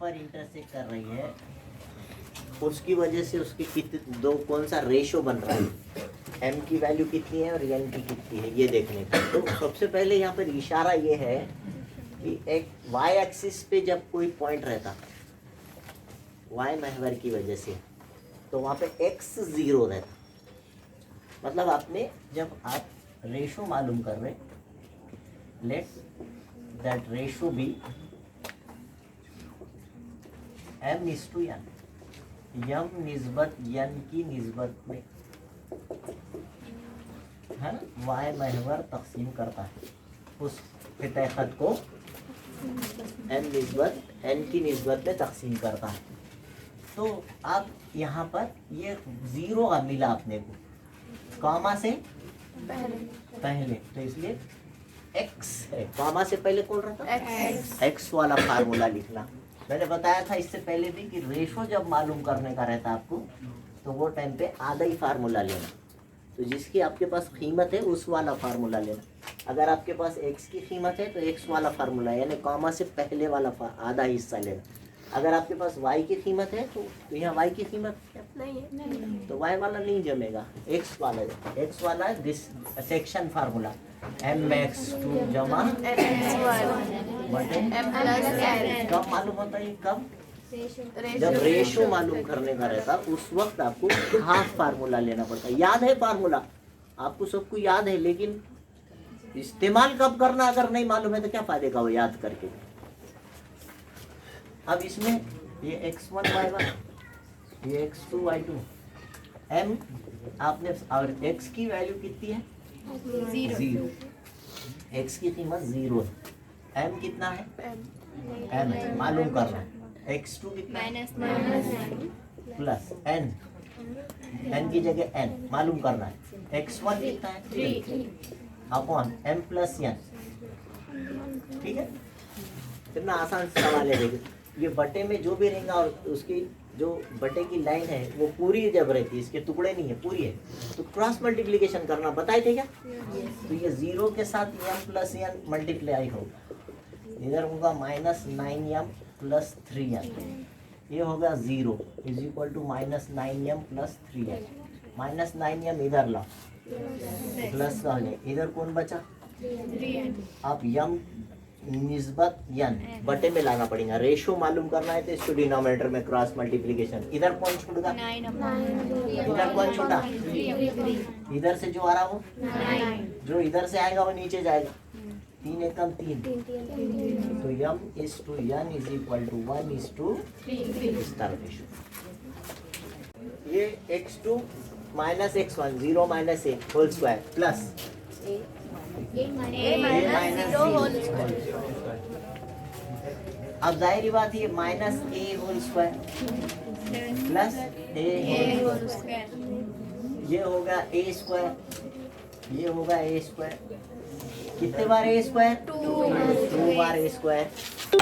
पर इंटरसेक्ट कर रही है, उसकी वजह से उसकी कितने दो कौन सा रेशो बन रहा है, m की वैल्यू कितनी है और n की कितनी है, ये देखने का। तो सबसे पहले यहाँ पर इशारा ये है कि एक y एक्सिस पे जब कोई पॉइंट रहता y महवर की वजह से, तो वहाँ पे x 0 रहता। मतलब आपने जब आप रेशो मालूम कर रहे, let that ratio be m is to n, यम निस्बत n की निस्बत में है ना y महवर तकसीम करता है उस फितह खत को m निस्बत n की निस्बत में तकसीम करता है। तो आप यहाँ पर ये 0 का मिला अपने को कॉमा से पहले, तो इसलिए x है, कॉमा से पहले कौन रहता x वाला फार्मूला लिखना। मैंने बताया था इससे पहले भी कि रेशो जब मालूम करने का रहता आपको, तो वो टाइम पे आधा ही फार्मूला लेना। तो जिसकी आपके पास कीमत है उस वाला फार्मूला लेना। अगर आपके पास x की कीमत है तो x वाला फार्मूला, यानी कॉमा से पहले वाला आधा हिस्सा लेना। अगर आपके पास y की कीमत है तो यहाँ y की कीमत नहीं है, तो y वाला नहीं जमेगा, x वाला है दिस सेक्शन फार्मूला mx2 जमा बटे कब मालूम होता है, कब जब रेशो मालूम करने का रहता उस वक्त आपको हाफ फार्मूला लेना पड़ता है। याद है फार्मूला आपको, सबको याद है, लेकिन इस्तेमाल कब करना अगर नहीं मालूम है तो क्या फायदे का वो याद करके। अब इसमें ये x1 y1, ये x2 y2, m आपने, और x की वैल्यू कितनी है 0, x की कीमत 0 है, m कितना है m है, मालूम करना है। x2 कितना है प्लस n की जगह n मालूम करना है। x1 कितना है 3 अपॉन m प्लस n। ठीक है, कितना आसान सवाल है। देखिए ये बटे में जो भी रहेगा और उसकी जो बटे की लाइन है वो पूरी जब रहती है, इसके टुकड़े नहीं है, पूरी है, तो क्रॉस मल्टीप्लिकेशन करना बताए थे क्या। तो ये 0 के साथ m प्लस n मल्टीप्लाई होगा, इधर होगा -9m प्लस 3m, ये होगा 0 is equal to -9m plus 3m, -9m इधर ला प्लस इधर कौन बचा, अब m निस्बत n बटे में लाना पड़ेगा। रेशो मालूम करना है तो इसको डिनोमिनेटर में क्रॉस मल्टीप्लिकेशन। इधर कौन छूटेगा, इधर कौन छूटा, इधर से जो आ रहा वो, जो इधर से आएगा वो नीचे जाएगा, 3 एकम 3, तो m is to n is equal to 1 is to 3 इस तरह रेशो। ये x2 minus x1 0 minus a whole square plus अब जाहिर बात ये minus a whole square plus a whole square, ये होगा a स्क्वायर, ये होगा a स्क्वायर, कितने बार a स्क्वायर 2 बार a स्क्वायर। तो a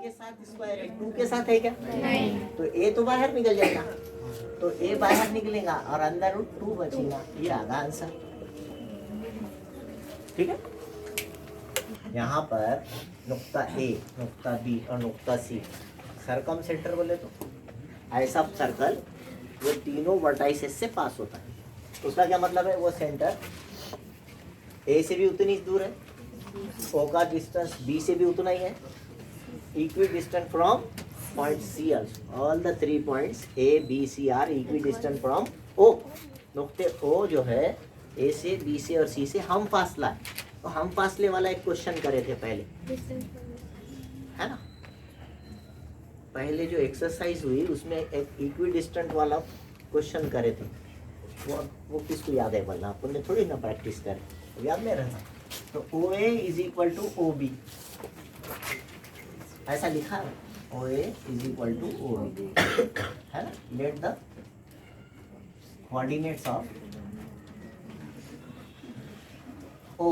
के साथ स्क्वायर है, 2 के साथ है क्या नहीं, तो a तो बाहर निकल जाएगा, तो a बाहर निकलेगा और अंदर रूट 2 बचेगा, ये आधा आंसर। ठीक है, यहाँ पर नुक्ता A, नुक्ता B और नुक्ता C सर्कम सेंटर बोले तो ऐसा सर्कल वो तीनों वर्टाइसेस से पास होता है। उसका क्या मतलब है, वो सेंटर A से भी उतनी दूर है, O का डिस्टेंस B से भी उतना ही है, equi distant from point C also, all the 3 points A, B, C are equi distant from O। नुक्ते O जो है A से B से और C से हम फासला है, तो हम फासले वाला एक क्वेश्चन करे थे पहले, है ना। पहले जो एक्सरसाइज हुई उसमें एक इक्वी डिस्टेंट वाला क्वेश्चन करे थे, वो किसको याद है बोलना, आपने थोड़ी ना प्रैक्टिस करे, याद नहीं रहता। तो OA is equal to OB ऐसा लिखा है, OA is equal to OB, है ना। Let the coordinates of O,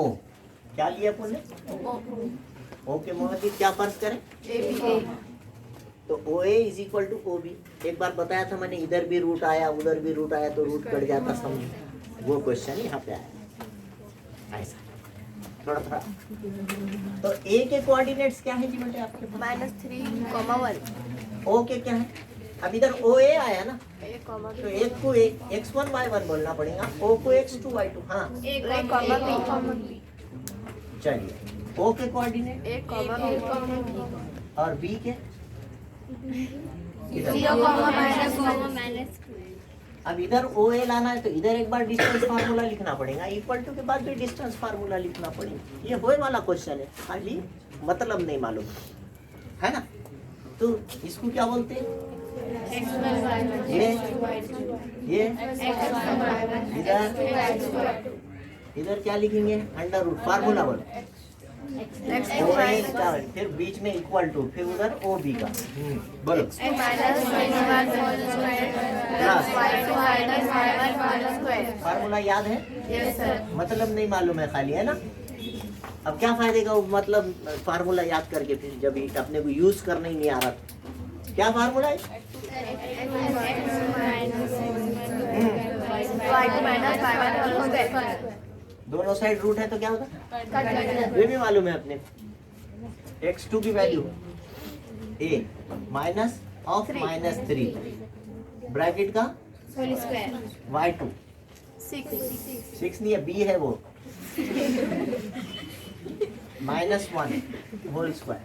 क्या लिया आपने O के मोहब्बत क्या फर्ज करें, तो OA is equal to OB। एक बार बताया था मैंने, इधर भी रूट आया उधर भी रूट आया तो रूट कट जाता, समझो वो क्वेश्चन यहाँ पे आया ऐसा। थोड़ा थोड़ा। तो ए के कोऑर्डिनेट्स क्या है जी बेटे आपके पास? -3, 1। ओ के क्या है? अब इधर ओ ए आया ना, A, तो एक को x1 y1 बोलना पड़ेगा, ओ को x2 y2। हाँ B। चलिए, ओ के कोऑर्डिनेट A, B। और बी के इधर। 0, अब इधर ओ ए लाना है तो इधर एक बार डिस्टेंस फार्मूला लिखना पड़ेगा, इक्वल टू के बाद भी डिस्टेंस फार्मूला लिखना पड़ेगा। ये होए वाला क्वेश्चन है, खाली मतलब नहीं मालूम है ना। तो इसको क्या बोलते हैं? ये इधर क्या लिखेंगे? अंडर रूट फार्मूला बोलो। ओ ए का फिर बीच में इक्वल टू, फिर उधर ओ बी का बोलो फार्मूला याद है? मतलब नहीं मालूम है खाली, है ना। अब क्या फायदे का मतलब फार्मूला याद करके, फिर जब अपने को यूज करना ही नहीं आ रहा। क्या फार्मूला है? दोनों साइड रूट है तो क्या होगा? ये भी मालूम है अपने। x2 की value a minus of -3 bracket का y2 6 नहीं है, b है वो -1 होल स्क्वायर।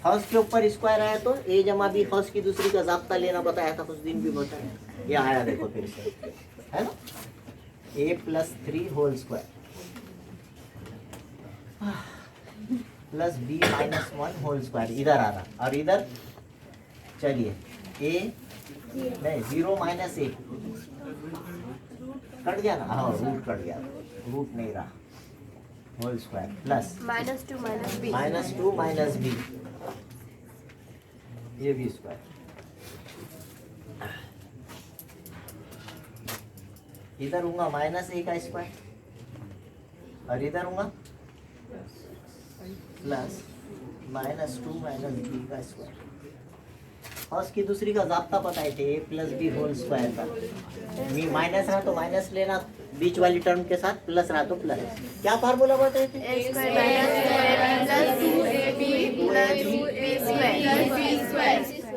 हॉस के ऊपर स्क्वायर आया तो a जमा b, हॉस की दूसरी का जाब्ता लेना बताया था कुछ दिन भी बताया। ये आया देखो फिर से, है ना। a+3 whole square plus b -1 whole square इधर आ रहा, और इधर चलिए a नहीं 0 - a कट गया ना। हाँ रूट कट गया, रूट नहीं रहा, होल स्क्वायर प्लस -2 -b ये भी स्क्वायर। इधर होगा -a का स्क्वायर और इधर होगा प्लस -2 -b का स्क्वायर। हॉस की दूसरी का जाब्ता पता है थे, a+b होल स्क्वायर का। मी माइनस रहा तो माइनस लेना, बीच वाली टर्म के साथ प्लस रहा तो प्लस। क्या फार्मूला बताए थे?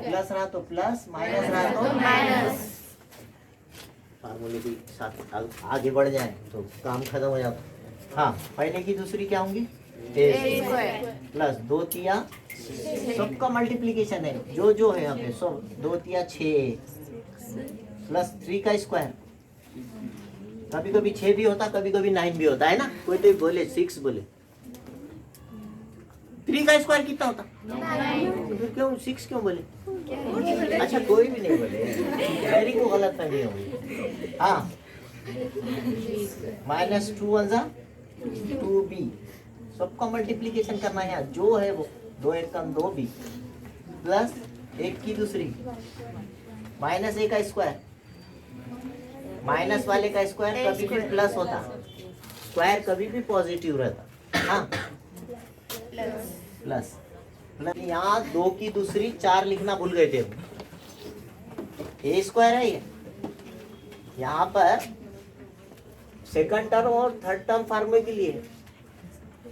प्लस रहा तो प्लस, माइनस रहा तो माइनस। फार्मूले के साथ आगे बढ़ जाए तो काम खत्म हो जाता। हाँ पहले की दूसरी क्या होंगी? प्लस 2 तिया सबका मल्टीप्लीकेशन है, जो है यहाँ पे सब 2 तिया 6 प्लस 3 का स्क्वायर। कभी कभी 6 भी होता, कभी कभी 9 भी होता है ना। कोई तो बोले 6 बोले, 3 का स्क्वायर कितना होता? तो फिर क्यों 6 क्यों बोले? अच्छा कोई भी नहीं बोले, मेरी को गलत फहमी होगी। हाँ -2 1 2b सबका मल्टीप्लीकेशन करना है, जो है वो 2 1 2b प्लस 1 की दूसरी -a का स्क्वायर। माइनस वाले का स्क्वायर कभी भी प्लस होता, स्क्वायर कभी भी पॉजिटिव रहता। हाँ प्लस प्लस यहाँ 2 की दूसरी 4 लिखना भूल गए थे, ए स्क्वायर है ये। यहाँ पर सेकंड टर्म और थर्ड टर्म फार्मूले के लिए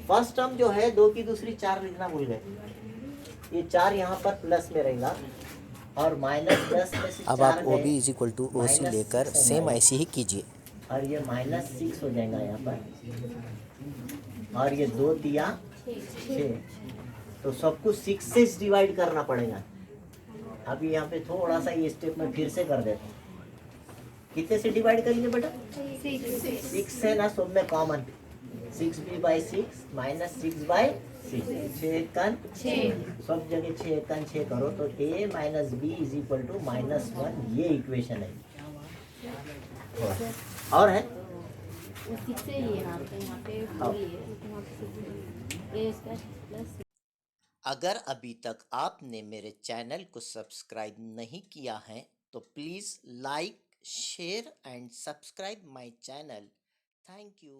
फर्स्ट टर्म जो है 2 की दूसरी 4 लिखना भूल गए। ये 4 यहाँ पर प्लस में रहेगा और माइनस प्लस में से अब आप OB = OC लेकर सेम ऐसे ही कीजिए। और ये -6 हो जाएगा यहाँ पर, और ये 2 तिया 6, तो सब कुछ 6 से डिवाइड करना पड़ेगा। अभी यहाँ पे थोड़ा सा ये स्टेप में फिर से कर देता हूँ। कितने से डिवाइड करेंगे बेटा? 6 से ना, सब में कॉमन 6b/6 -6/6 6 सब जगह 6 6 करो तो a - b = -1। ये इक्वेशन है। और है अगर अभी तक आपने मेरे चैनल को सब्सक्राइब नहीं किया है तो please like, share and subscribe my channel. Thank you.